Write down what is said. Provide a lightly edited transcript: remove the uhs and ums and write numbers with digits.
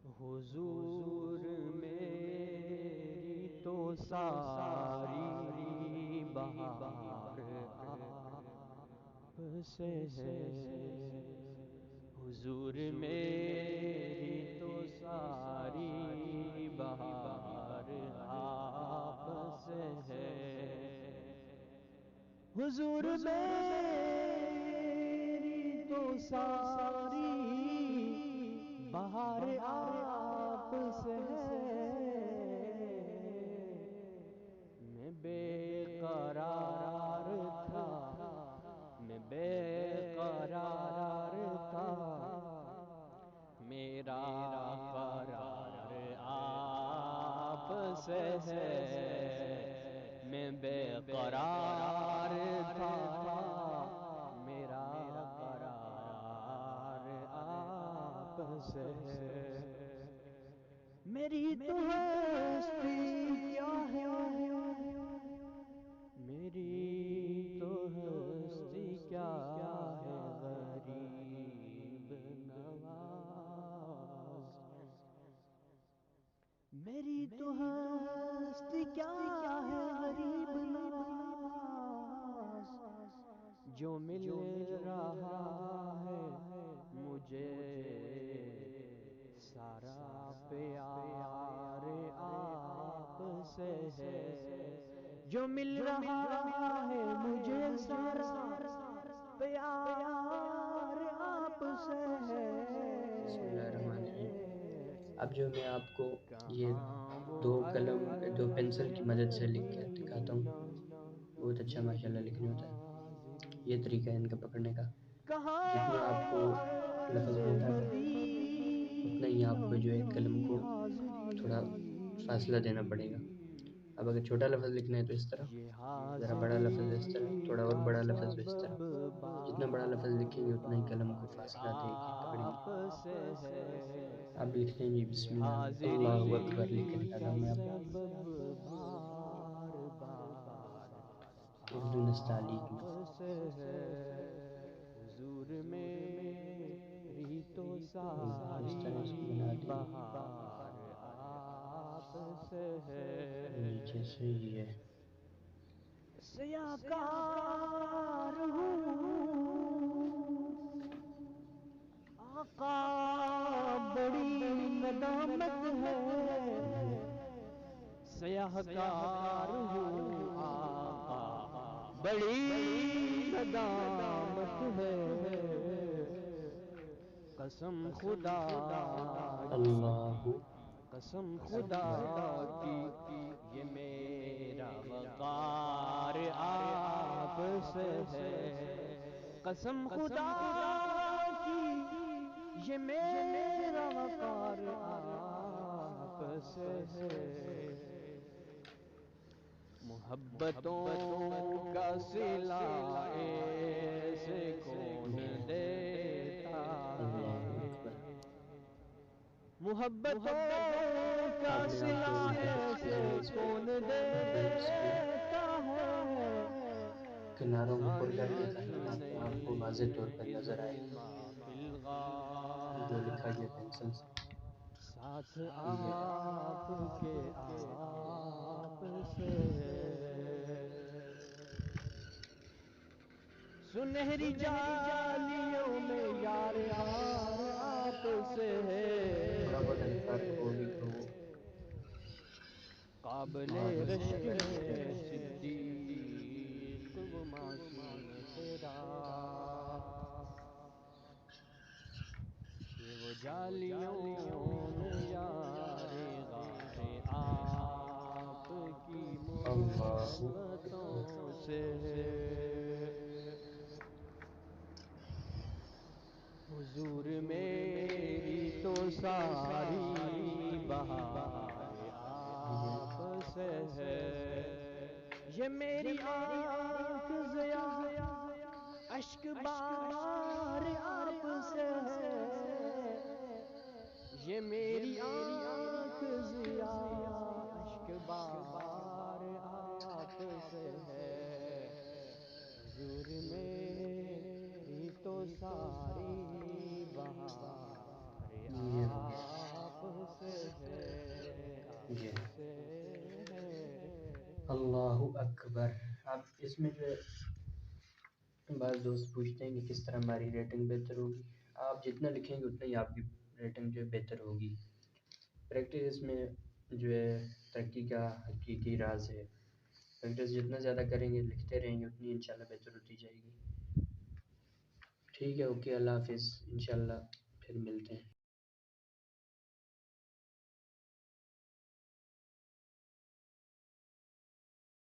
حضور میری تو ساری بہار آپ سے ہے، حضور میری تو ساری بہار آپ سے ہے، حضور میری تو ساری بہار آپ سے ہے، میں بے قرار تھا، میں بے قرار تھا، میرا قرار آپ سے ہے، میں بے قرار تھا، میرا قرار آپ سے ہے، میری تو ہستی کیا ہے، میری تو ہستی کیا ہے، غریب نواز، میری تو ہستی کیا ہے، غریب نواز، جو مل رہا ہے مجھے سارا پیار آپ سے ہے، جو مل رہا ہے مجھے سارا پیار آپ سے ہے، بسم اللہ الرحمن الرحیم۔ اب جو میں آپ کو یہ دو پینسل کی مدد سے لکھ کے دکھاتا ہوں، بہت اچھا ماشاءاللہ لکھنے ہوتا ہے۔ یہ طریقہ ہے ان کا پکڑنے کا، جتنا آپ کو لفظ موٹا ہے اتنا ہی آپ کو جو ہے قلم کو تھوڑا فاصلہ دینا پڑے گا۔ اب اگر چھوٹا لفظ لکھنا ہے تو اس طرح، ذرا بڑا لفظ اس طرح، تھوڑا اور بڑا لفظ اس طرح، جتنا بڑا لفظ لکھیں گے اتنا ہی قلم کو فاصلہ دے کے پکڑیں گے۔ اب لکھ لیں جی بسم اللہ اللہ اکبر لکھ کے دکھاتا ہوں میں آپ کو، اردو نستعلیق میں۔ حضور میری تو اس طرح اس کو بنا ساری دیں، بہار آپ سے ہے، نیچے سے یہ سیاکار ہوں آقا بڑی ندامت ہے، سیاہکار ہوں آقا بڑی ندامت ہے، قسم خدا کی، اللہ قسم خدا کی، یہ میرا وقار آپ سے ہے، قسم خدا کی، یہ میرا وقار آپ سے ہے، محبتوں کا صلہ ایسے کون دیتا اللہ ہے، اکبر۔ محبتوں کا اب میں آپ کو صلہ ان کا ایسے کون مطلب اس کے دیتا ہے، کناروں کو پر کر دیں خانت تاکہ آپ کو واضح طور پر نہیں اذ نظر آئے ہما فی جو لکھا گیا الغار، پینسل سے۔ ساتھ ٹھیک ہے، آپ کے آپ سے ہے، سنہری جالیوں میں یار آپ سے ہے، تھوڑا بہت الفاظ کو بھی تو قابل موازنہ سے رشک کر لیا ہے جائے۔ صدیق و معصوم تیرا، کہ وہ جالیوں میں یار غار آپ کی اللہ محبتوں سے ہے، حضور میری تو ساری بہار آپ سے ہے، یہ میری آنکھ ضیا اشک بار آپ سے ہے، یہ میری آنکھ ضیا اشک بار آپ سے ہے، حضور میری تو ساری بہار یہ ہو گیا۔ آپ اکبر. اب اس میں جو ہے بعض دوست پوچھتے ہیں کہ کس طرح ہماری ریٹنگ بہتر ہوگی. آپ جتنا لکھیں گے اتنا ہی آپ کی ریٹنگ جو ہے بہتر ہوگی. پریکٹس اس میں جو ہے ترقی کا حقیقی راز ہے. پریکٹس جتنا زیادہ کریں گے لکھتے رہیں گے اتنی انشاءاللہ بہتر ہوتی جائے گی. ٹھیک ہے، اوکے، اللہ حافظ، انشاءاللہ پھر ملتے ہیں.